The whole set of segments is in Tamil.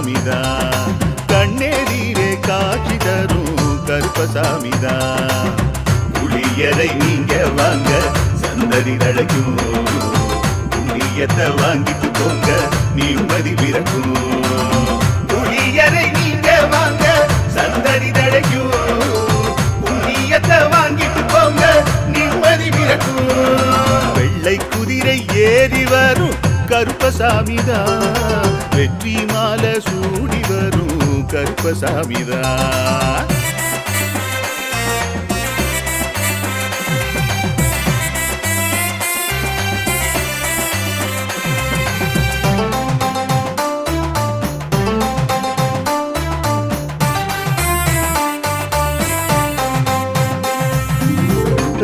கருப்பசாமிதான். கண்ணெதிரே காட்சி தரும் கருப்பசாமிதான். புளியரை நீங்க வாங்க சந்ததி தழைக்கும், புண்ணியத்தை வாங்கிட்டு போங்க நிம்மதி பிறக்கும். புளியரை நீங்க வாங்க சந்ததி தழைக்கும், புண்ணியத்தை வாங்கிட்டு போங்க நிம்மதி பிறக்கும். வெள்ளை குதிரை ஏறி வரும் கருப்பசாமிதான், வெற்றி மாலை சூடி வரும் கருப்பசாமிதான்.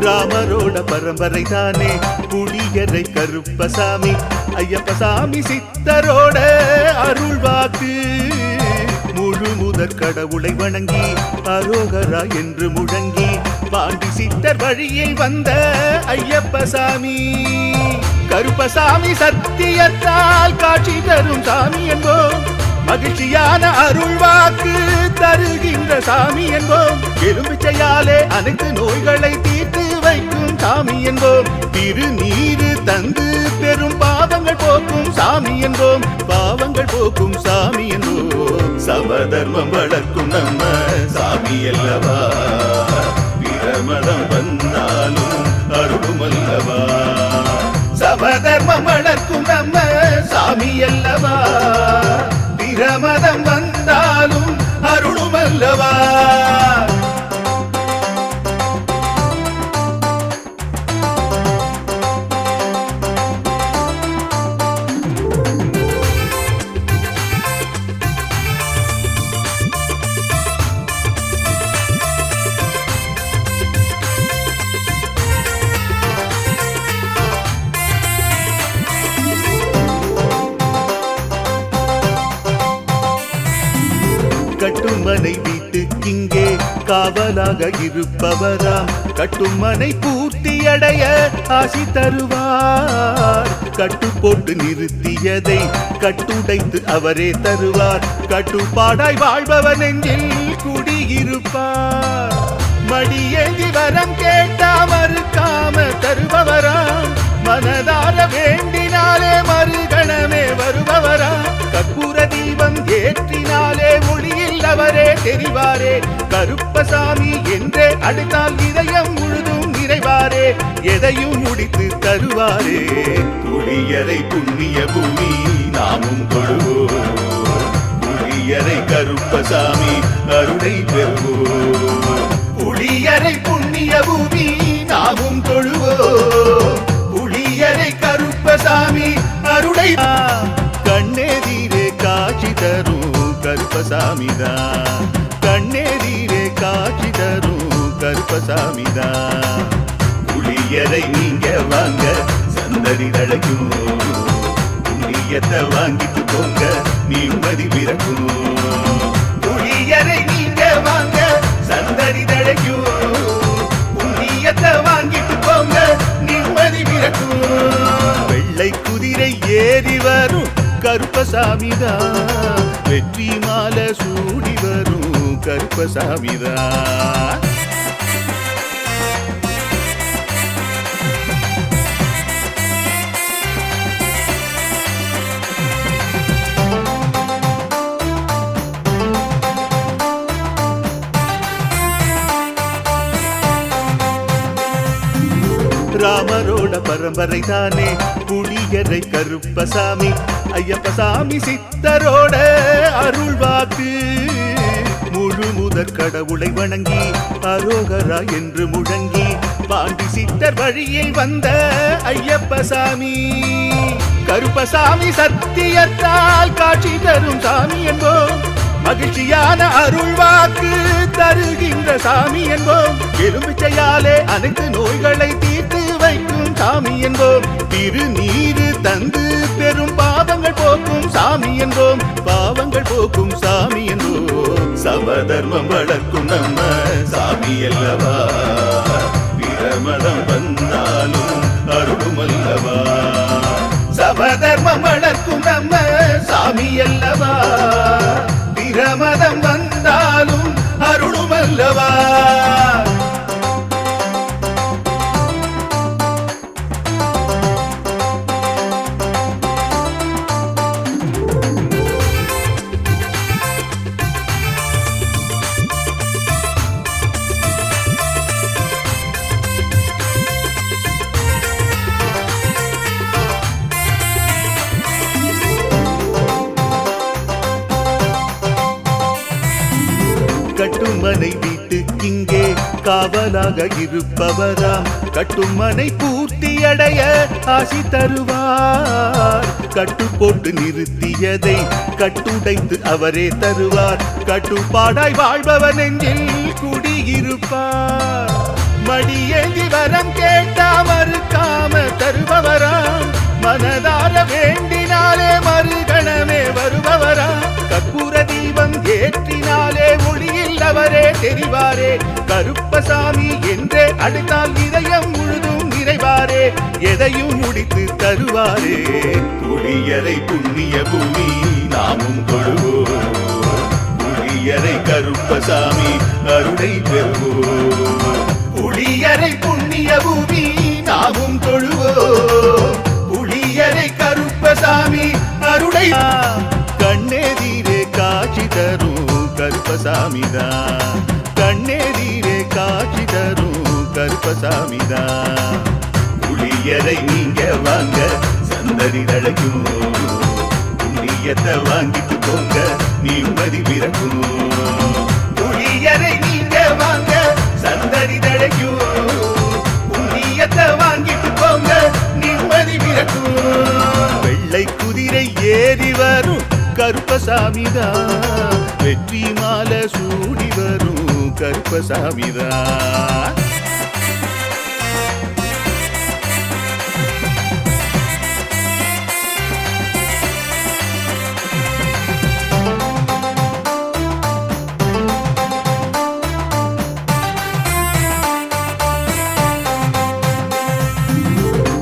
ராமரோட பரம்பரை தானே புளியரை கருப்பசாமி. ஐயப்பசாமி சித்தரோட அருள்வாக்கு, முழு முதற் கடவுளை வணங்கி அரோகரா என்று முழங்கி பாண்டி சித்தர் வழியில் வந்த ஐயப்பசாமி. கருப்பசாமி சத்தியத்தால் காட்சி தரும் சாமி என்போம், மகிழ்ச்சியான அருள்வாக்கு தருகின்ற சாமி என்போம். எலும்பிச்சையாலே அனைத்து நோய்களை தீர்த்து வைக்கும் சாமி என்போம். திருநீரு தந்து பெரும் பாவங்கள் போக்கும் சாமி என்போம், பாவங்கள் போக்கும் சாமி என்போம். சமதர்மம் வளர்க்கும் நம்ம சாமி அல்லவா, பிரமதம் வந்தாலும் அருளும் அல்லவா. சமதர்மம் வளர்க்கும் நம்ம சாமி அல்லவா, பிரமதம் வந்தாலும் அருளும் அல்லவா. கட்டுமனை வீட்டுக்கிங்கே காவலாக இருப்பவராம், கட்டுமனை பூர்த்தியடைய ஆசி தருவார். கட்டு போட்டு நிறுத்தியதை கட்டுடைத்து அவரே தருவார். கட்டுப்பாடாய் வாழ்பவன் நெஞ்சில் குடியிருப்பார். மடியேந்தி வரம் கேட்டா மறுக்காம தருபவராம், மனதார வேண்டினாலே மறுகணமே வருபவரா. கற்பூர தீபம் ஏற்றினாலே ஒளியில் அவரே தெரிவாரே. கருப்பசாமி என்றே அழைத்தால் இதயம் முழுதும் நிறைவாரே, எதையும் முடித்து தருவாரே. புளியரை புண்ணிய பூமி நாமும் தொழுவோம், புளியரை கருப்பசாமி அருளை பெறுவோம். புளியரை புண்ணிய பூமி நாமும் தொழுவோம், புளியரை கருப்பசாமி அருளை. கண்ணெதிரே காட்சி தரும் கருப்பசாமிதான், கண்ணெதிரே காட்சி தரும் கருப்பசாமிதான். புளியரை நீங்க வாங்க சந்ததி தழைக்கும், புண்ணியத்தை வாங்கிட்டு போங்க நிம்மதி பிறக்கும். புளியரை நீங்க வாங்க சந்ததி தழைக்கும், புண்ணியத்தை வாங்கிட்டு போங்க நிம்மதி பிறக்கும். வெள்ளை குதிரை ஏறி வரும் கருப்பசாமிதான், வெற்றி மாலை சூடி வரும் கருப்பசாமிதான். ராமரோட பரம்பரை தானே புளியரை கருப்பசாமி. ஐயப்பசாமி சித்தரோட அருள்வாக்கு, முழு முதற் கடவுளை வணங்கி அரோகரா என்று முழங்கி பாண்டி சித்தர் வழியில் வந்த ஐயப்பசாமி. கருப்பசாமி சத்தியத்தால் காட்சி தரும் சாமி என்போம், மகிழ்ச்சியான அருள்வாக்கு தருகின்ற சாமி என்போம். எலும்பிச்சையாலே அனைத்து நோய்களை தீர்த்து வைக்கும் சாமி என்போம். திருநீரு தந்து பெரும் பாவங்கள் போக்கும் சாமி என்போம், பாவங்கள் போக்கும் சாமி என்போம். சமதர்மம் வளர்க்கும் நம்ம சாமி அல்லவா, பிரமதம் வந்தாலும் அருளும் அல்லவா. சமதர்மம் வளர்க்கும் நம்ம சாமி அல்லவா, கட்டுமனை வீட்டுக்கிங்கே காவலாக இருப்பவராம் கட்டுமனை பூர்த்தியடைய ஆசி தருவார் கட்டு போட்டு நிறுத்தியதை கட்டுடைத்து அவரே தருவார் கட்டுப்பாடாய் வாழ்பவர் நெஞ்சில் குடியிருப்பார் மடியேந்தி வரம் கேட்டா மறுக்காம தருபவராம் மனதார வேண்டினாலே மறுகணமே வருபவராம் கற்பூர தீபம் ஏற்றினாலே ஒளியில் அவரே தெரிவாரே கருப்பசாமி என்றே அழைத்தால் இதயம் முழுதும் நிறைவாரே எதையும் முடித்து தருவாரே குடியரை புண்ணிய பூமி நாமும் தொழுவோம் குடியரை கருப்பசாமி அருளை பெறுவோம் குடியரை புண்ணிய பூமி நாமும் தொழுவோம் குடியரை கருப்பசாமி அருளை கண்ணெதிரே காட்சி தரும் கருப்பசாமிதான் கண்ணெதிரே காட்சி தரும் கருப்பசாமிதான் குளியரை நீங்க வாங்க சந்ததி தழைக்கும் புண்ணியத்தை வாங்கிட்டு போங்க நிம்மதி பிறக்கும் குளியரை நீங்க வாங்க சந்ததி தழைக்கும் புண்ணியத்தை வாங்கிட்டு போங்க நிம்மதி பிறக்கும் வெள்ளை குதிரை ஏறி வரும் கருப்பசாமிதான் வெற்றி மாலை சூடி வரும் கருப்பசாமிதான்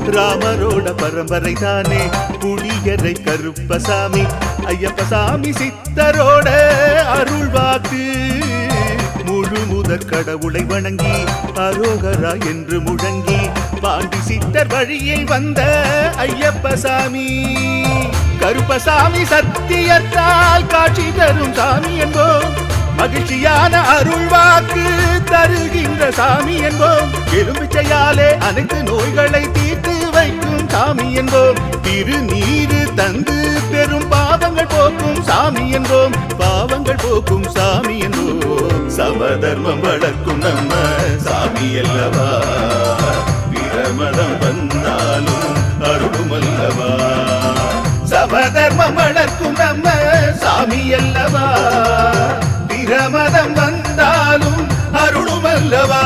ராமரோட பரம்பரை தானே புளியரை கருப்பசாமி ஐயப்பசாமி சித்தரோட அருள்வாக்கு முழு முதற் கடவுளை வணங்கி அரோகரா என்று முழங்கி பாண்டி சித்தர் வழியில் வந்த ஐயப்பசாமி கருப்பசாமி சத்தியத்தால் காட்சி தரும் சாமி என்போம் மகிழ்ச்சியான அருள்வாக்கு தருகின்ற சாமி என்போம் எலும்பிச்சையாலே அனைத்து நோய்களை தீர்த்து வைக்கும் சாமி என்போம் திருநீரு தந்து பெரும் பாவங்கள் போக்கும் சாமி என்போம் பாவங்கள் போக்கும் சாமி என்போம் சமதர்மம் வளர்க்கும் நம்ம சாமி அல்லவா பிரமதம் வந்தாலும் அருளும் அல்லவா சமதர்மம் வளர்க்கும் நம்ம சாமி அல்லவா பிரமதம் வந்தாலும் அருளும் அல்லவா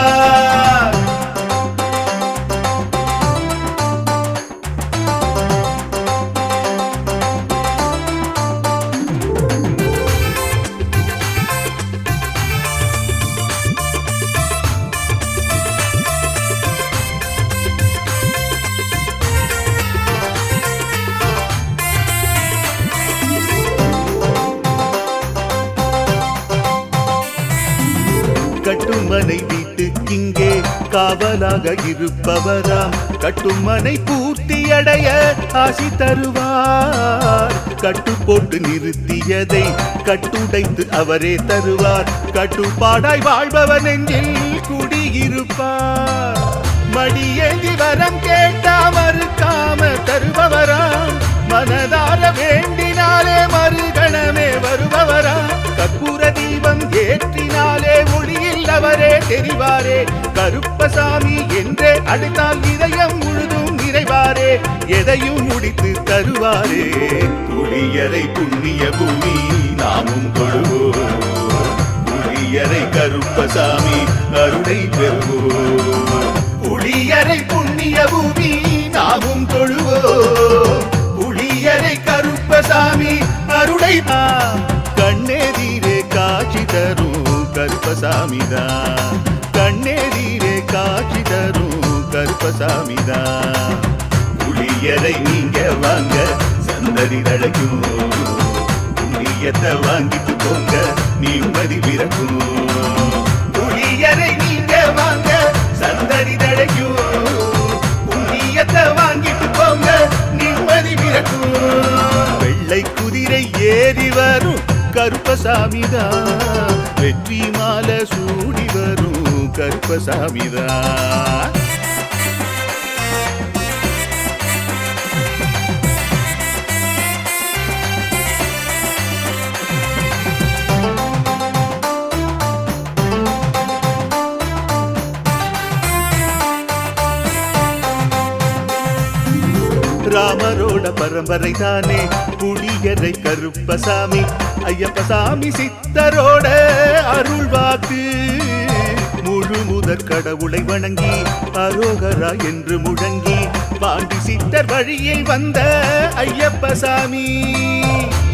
கட்டுமனை வீட்டுக்கிங்கே காவலாக இருப்பவராம் கட்டுமனை பூர்த்தியடைய ஆசி தருவார் கட்டு போட்டு நிறுத்தியதை கட்டுடைத்து அவரே தருவார் கட்டுப்பாடாய் வாழ்பவர் நெஞ்சில் குடியிருப்பார் மடியேந்தி வரம் கேட்டா மறுக்காம தருபவராம் மனதார வேண்டினாலே மறுகணமே வருபவராம் கற்பூர தீபம் ஏற்றினாலே ஒளியில் அவரே தெரிவாரே கருப்பசாமி என்றே அழைத்தால் இதயம் முழுதும் நிறைவாரே எதையும் முடித்து தருவாரே குடியரை புண்ணிய பூமி நாமும் தொழுவோம் குடியரை கருப்பசாமி அருளை பெறுவோம் குடியரை புண்ணிய பூமி நாமும் தொழுவோம் குடியரை கருப்பசாமி அருளை கண்ணெதிரே காட்சி தரும் கருப்பசாமிதான் கண்ணெதிரே காட்சி தரும் கருப்பசாமிதான் குளியரை நீங்க வாங்க சந்ததி தழைக்கும் புண்ணியத்தை வாங்கிட்டு போங்க நிம்மதி பிறக்கும் குளியரை நீங்க வாங்க சந்ததி தழைக்கும் புண்ணியத்தை வாங்கிட்டு போங்க நிம்மதி பிறக்கும் வெள்ளை குதிரை ஏறி வரும் கருப்பசாமிதான் வெற்றி மாலை சூடி வரும் கருப்பசாமிதான் பரம்பரை தானே புளியரை கருப்பசாமி ஐயப்பசாமி சித்தரோட அருள்வாக்கு முழு முதற் கடவுளை வணங்கி அரோகரா என்று முழங்கி பாண்டி சித்தர் வழியில் வந்த ஐயப்பசாமி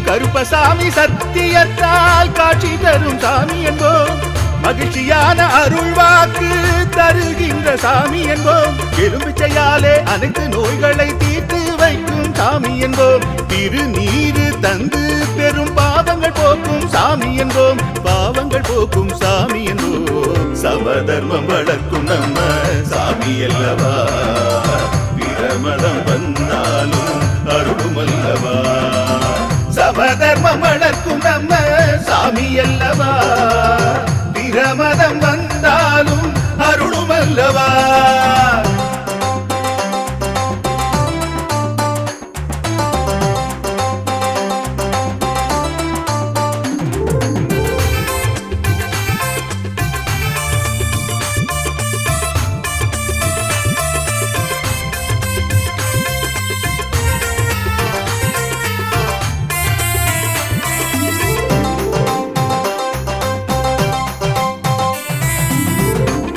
கருப்பசாமி சத்தியத்தால் காட்சி தரும் சாமி என்போம் மகிழ்ச்சியான அருள்வாக்கு தருகின்ற சாமி என்போம் எலும்பிச்சையாலே அனைத்து நோய்களை தீர்த்து வைக்கும் சாமி என்போம் திருநீரு தந்து பெரும் பாவங்கள் போக்கும் சாமி என்போம் பாவங்கள் போக்கும் சாமி என்போம் சமதர்மம் வளர்க்கும் நம்ம சாமி அல்லவா பிரமதம் வந்தாலும் அருளும் அல்லவா சமதர்மம் வளர்க்கும் நம்ம சாமி அல்லவா பிரமதம் வந்தாலும் அருளும் அல்லவா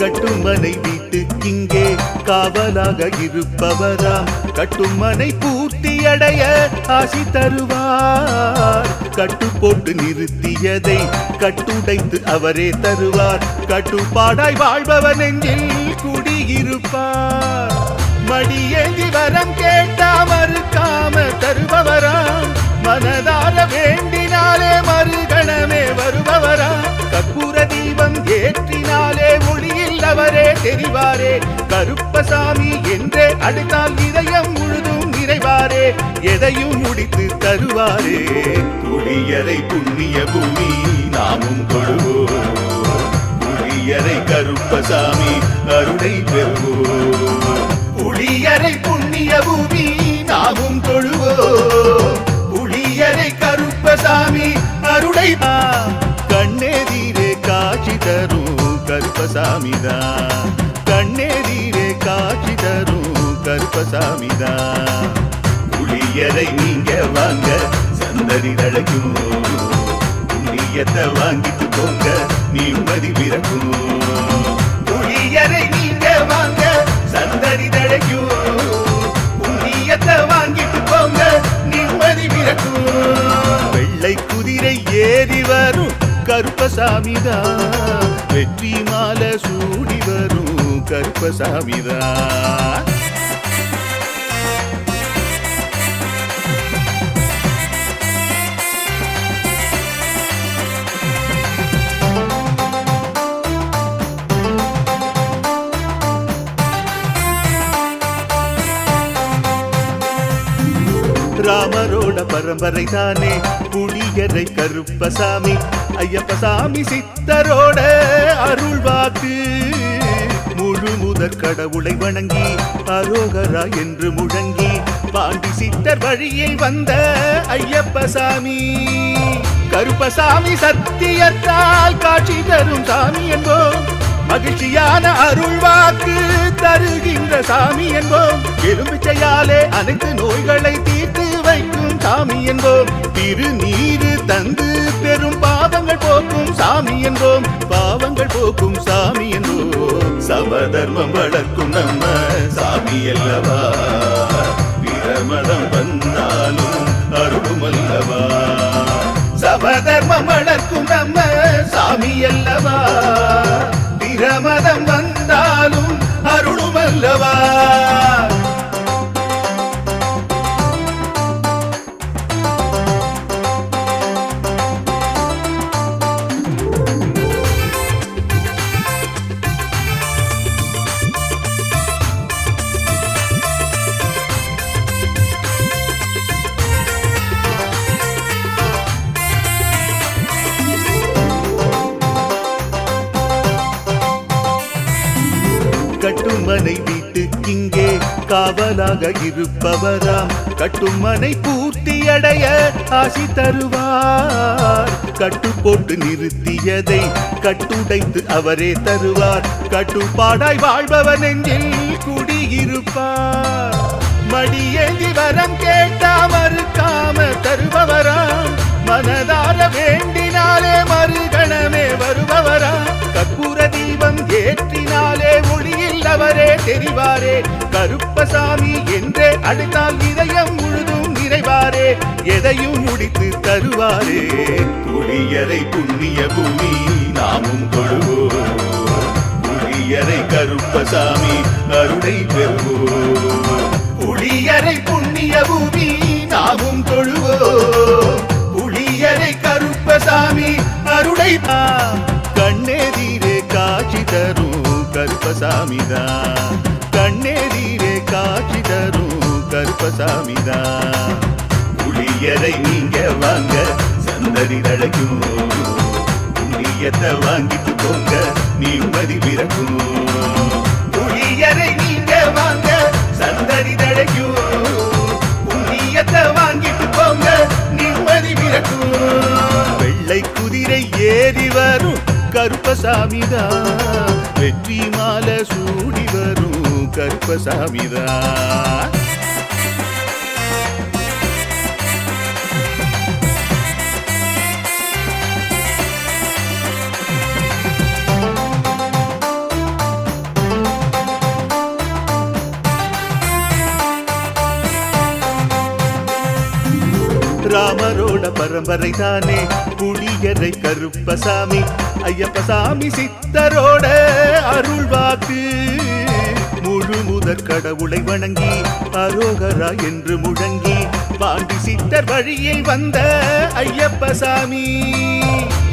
கட்டுமனை வீட்டுக்கிங்கே காவலாக இருப்பவராம் கட்டுமனை பூர்த்தியடைய ஆசி தருவார் கட்டு போட்டு நிறுத்தியதை கட்டுடைத்து அவரே தருவார் கட்டுப்பாடாய் வாழ்பவர் நெஞ்சில் குடியிருப்பார் மடியேந்தி வரம் கேட்டா மறுக்காம தருபவராம் மனதார வேண்டினாலே மறுகணமே வருபவராம் கற்பூர தீபம் ஏற்றினாலே ஒளியில் அவரே தெரிவாரே கருப்பசாமி என்றே அழைத்தால் இதயம் முழுதும் நிறைவாரே எதையும் முடித்து தருவாரே புளியரை புண்ணிய பூமி நாமும் கொள்வோம் புளியரை கருப்பசாமி அருளை பெறுவோம் புளியரை புண்ணிய பூமி நாமும் தொழுவோம் புளியரை கருப்பசாமி அருளை கண்ணெதிரே காட்சி தரும் கருப்பசாமிதான் கண்ணெதிரே காட்சி தரும் கருப்பசாமிதான் புளியரை நீங்க வாங்க சந்ததி தழைக்கும் புண்ணியத்தை வாங்கிட்டு போங்க நிம்மதி பிறக்கும் புளியரை நீங்க வாங்க சந்ததி தழைக்கும் புண்ணியத்தை வாங்கிட்டு போங்க நிம்மதி பிறக்கும் வெள்ளை குதிரை ஏறி வரும் கருப்பசாமிதான் வெற்றி மாலை சூடி வரும் கருப்பசாமிதான் ராமரோட பரம்பரை தானே புளியரை கருப்பசாமி ஐயப்பசாமி சித்தரோட அருள்வாக்கு முழு முதற் கடவுளை வணங்கி அரோகரா என்று முழங்கி பாண்டி சித்தர் வழியில் வந்த ஐயப்பசாமி கருப்பசாமி சத்தியத்தால் காட்சி தரும் சாமி என்போம் மகிழ்ச்சியான அருள்வாக்கு தருகின்ற சாமி என்போம் எலும்பிச்சையாலே அனைத்து நோய்களை தீர்த்து வைக்கும் சாமி என்போம் திருநீரு தந்து பெரும் பாவங்கள் போக்கும் சாமி என்போம் பாவங்கள் போக்கும் சாமி என்போம் சமதர்மம் வளர்க்கும் நம்ம சாமி அல்லவா பிரமதம் வந்தாலும் அருளும் அல்லவா சமதர்மம் வளர்க்கும் நம்ம சாமி அல்லவா பிரமதம் வந்தாலும் அருளும் அல்லவா கட்டுமனை வீட்டுக்கிங்கே காவலாக இருப்பவராம் கட்டுமனை பூர்த்தியடைய ஆசி தருவார் கட்டு போட்டு நிறுத்தியதை கட்டுடைத்து அவரே தருவார் கட்டுப்பாடாய் வாழ்பவர் நெஞ்சில் குடியிருப்பார் மடியேந்தி வரம் கேட்டா மறுக்காம தருபவராம் மனதார வேண்டினாலே மறுகணமே வருபவராம் கற்பூர தீபம் ஏற்றினாலே ஒளியில் அவரே தெரிவாரே கருப்பசாமி என்றே அழைத்தால் இதயம் முழுதும் நிறைவாரே எதையும் முடித்து தருவாரே புளியரை புண்ணிய பூமி நாமும் தொழுவோம் புளியரை கருப்பசாமி அருளை பெறுவோம் புளியரை புண்ணிய பூமி நாமும் தொழுவோம் புளியரை கருப்பசாமி அருளை கண்ணெதிரே காட்சி தரும் கருப்பசாமிதான் கண்ணெதிரே காட்சி தரும் கருப்பசாமிதான் புளியரை நீங்க வாங்க சந்ததி தழைக்கும் புண்ணியத்தை வாங்கிட்டு போங்க நிம்மதி பிறக்கும் புளியரை நீங்க வாங்க சந்ததி தழைக்கும் புண்ணியத்தை வாங்கிட்டு போங்க நிம்மதி பிறக்கும் வெள்ளை குதிரை ஏறி வரும் கருப்பசாமிதான் வெற்றி மாலை சூடி வரும் கருப்பசாமிதான் ராமரோட பரம்பரை தானே புளியரை கருப்பசாமி ஐயப்பசாமி சித்தரோட அருள் வாக்கு முழு முதற் கடவுளை வணங்கி அரோகரா என்று முழங்கி பாண்டி சித்தர் வழியில் வந்த ஐயப்பசாமி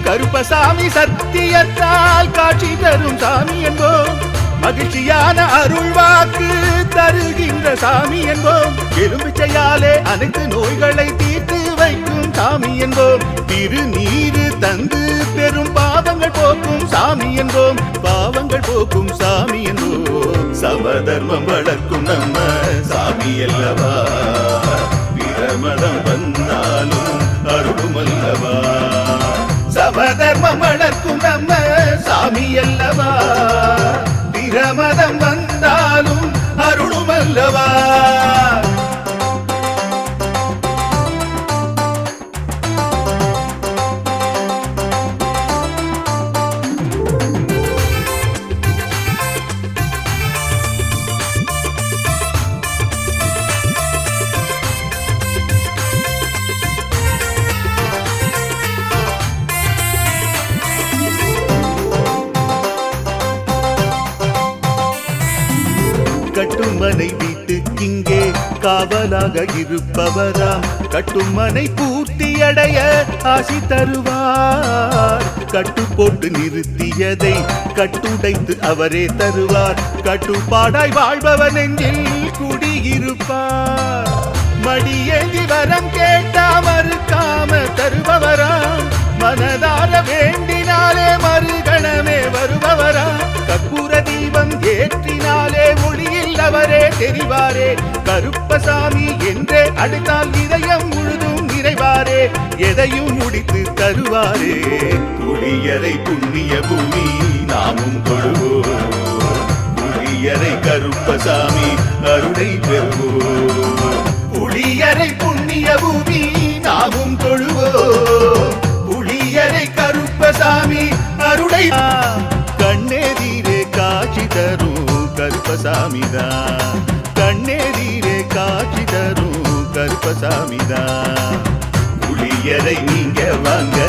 கருப்பசாமி சத்தியத்தால் காட்சி தரும் சாமி என்போம் மகிழ்ச்சியான அருள் வாக்கு தருகின்ற சாமி என்போம் எலும்பிச்சையாலே அனைத்து நோய்களை தீர்த்து வைக்கும் சாமி என்போம் திருநீரு தந்து பெரும் பாவங்கள் போக்கும் சாமி என்போம் பாவங்கள் போக்கும் சாமி என்போம் சமதர்மம் வளர்க்கும் நம்ம சாமி அல்லவா பிரமதம் வந்தாலும் அருளும் அல்லவா சமதர்மம் வளர்க்கும் நம்ம சாமி அல்லவா பிரமதம் வந்தாலும் அருளும் அல்லவா கட்டுமனை வீட்டுக்கிங்கே காவலாக இருப்பவராம் கட்டுமனை பூர்த்தியடைய ஆசி தருவார் கட்டு போட்டு நிறுத்தியதை கட்டுடைத்து அவரே தருவார் கட்டுப்பாடாய் வாழ்பவன் நெஞ்சில் குடியிருப்பார் மடியேந்தி வரம் கேட்டா மறுக்காம தருபவராம் மனதார வேண்டினாலே மறுகணமே வருபவராம் கற்பூர தீபம் ஏற்றினாலே ஒளியில் அவரே தெரிவாரே கருப்பசாமி என்றே அழைத்தால் இதயம் முழுதும் நிறைவாரே எதையும் முடித்து தருவாரே புளியரை புண்ணிய பூமி நாமும் தொழுவோம் புளியரை கருப்பசாமி அருளை பெறுவோம் புளியரை புண்ணிய பூமி நாமும் தொழுவோம் புளியரை கருப்பசாமி அருளை கண்ணெதிரே காட்சி தரும் கருப்பசாமிதான் கண்ணெதிரே காட்சி தரும் கருப்பசாமிதான் புளியரை நீங்க வாங்க